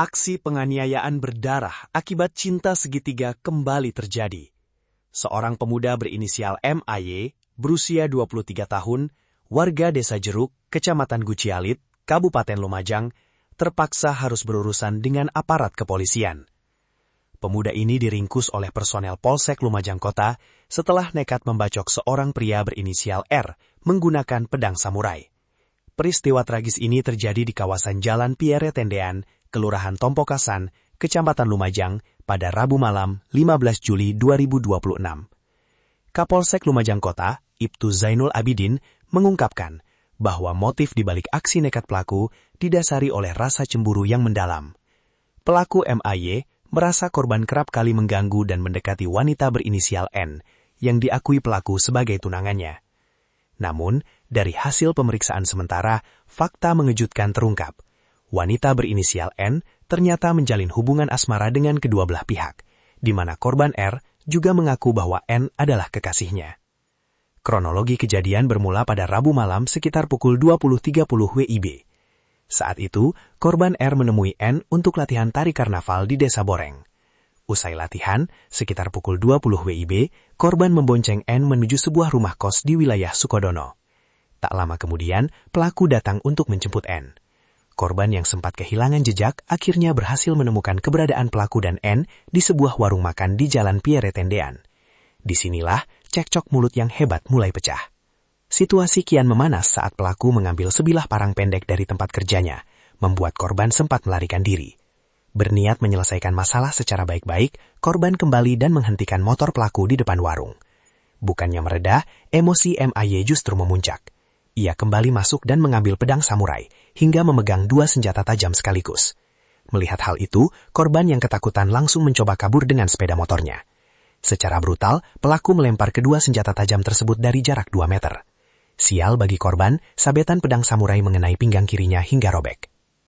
Aksi penganiayaan berdarah akibat cinta segitiga kembali terjadi. Seorang pemuda berinisial MAY, berusia 23 tahun, warga Desa Jeruk, Kecamatan Gucialit, Kabupaten Lumajang, terpaksa harus berurusan dengan aparat kepolisian. Pemuda ini diringkus oleh personel Polsek Lumajang Kota setelah nekat membacok seorang pria berinisial R menggunakan pedang samurai. Peristiwa tragis ini terjadi di kawasan Jalan Pierre Tendean, Kelurahan Tompokasan, Kecamatan Lumajang, pada Rabu malam 15 Juli 2026. Kapolsek Lumajang Kota, Ibtu Zainul Abidin, mengungkapkan bahwa motif dibalik aksi nekat pelaku didasari oleh rasa cemburu yang mendalam. Pelaku MAY merasa korban kerap kali mengganggu dan mendekati wanita berinisial N, yang diakui pelaku sebagai tunangannya. Namun, dari hasil pemeriksaan sementara, fakta mengejutkan terungkap. Wanita berinisial N ternyata menjalin hubungan asmara dengan kedua belah pihak, di mana korban R juga mengaku bahwa N adalah kekasihnya. Kronologi kejadian bermula pada Rabu malam sekitar pukul 20.30 WIB. Saat itu, korban R menemui N untuk latihan tari karnaval di Desa Boreng. Usai latihan, sekitar pukul 20 WIB, korban membonceng N menuju sebuah rumah kos di wilayah Sukodono. Tak lama kemudian, pelaku datang untuk menjemput N. Korban yang sempat kehilangan jejak akhirnya berhasil menemukan keberadaan pelaku dan N di sebuah warung makan di Jalan Pierre Tendean. Disinilah cekcok mulut yang hebat mulai pecah. Situasi kian memanas saat pelaku mengambil sebilah parang pendek dari tempat kerjanya, membuat korban sempat melarikan diri. Berniat menyelesaikan masalah secara baik-baik, korban kembali dan menghentikan motor pelaku di depan warung. Bukannya mereda, emosi MAY justru memuncak. Ia kembali masuk dan mengambil pedang samurai, hingga memegang 2 senjata tajam sekaligus. Melihat hal itu, korban yang ketakutan langsung mencoba kabur dengan sepeda motornya. Secara brutal, pelaku melempar kedua senjata tajam tersebut dari jarak 2 meter. Sial bagi korban, sabetan pedang samurai mengenai pinggang kirinya hingga robek.